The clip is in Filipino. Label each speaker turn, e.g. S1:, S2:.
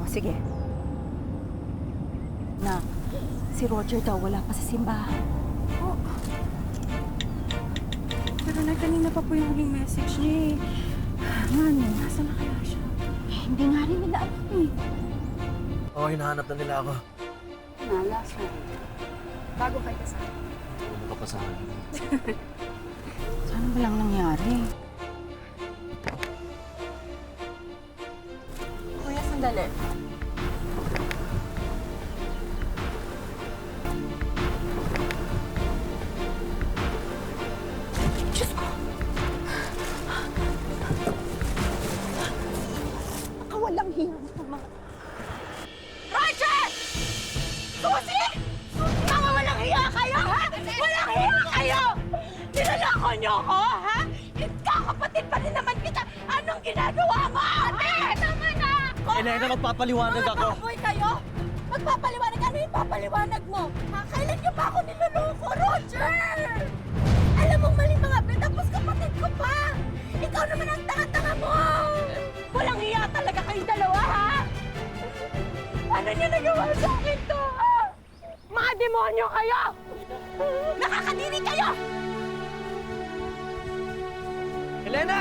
S1: sige. Na, si Roger daw wala pa sa simbahan.
S2: Oh. Pero na kanina pa po yung huling message niya eh. Ano, nasaan na kaya siya?
S1: Hindi nga rin nila alam eh.
S3: Oo, hinahanap na nila ako.
S2: Last night. Bago kayo kasama.
S3: Ano ka pa sa akin?
S1: Saan ba lang nangyari?
S2: Kuya, sandali.
S1: Diyos ko! Nakawalang hiya ng mga...
S4: Roger! Susi! Mga walang hiya kayo, ha? Walang hiya kayo! Nilalako niyo ako, ha? Kakapatid pa rin naman kita! Anong ginagawa mo? Ate! Tama na!
S3: Elena, magpapaliwanag ako.
S4: Mga baboy kayo! Magpapaliwanag! Ano yung papaliwanag mo? Ha? Kailan niyo pa ako niloloko, Roger? Alam mong maling mga bet, tapos kapatid ko pa! Ikaw naman ang tanga-tanga mo! Walang hiya talaga kayong dalawa, ha? Ano niyo nagawa sa akin to, ha? Mga demonyo kayo! Nakakadiri kayo!
S3: Elena!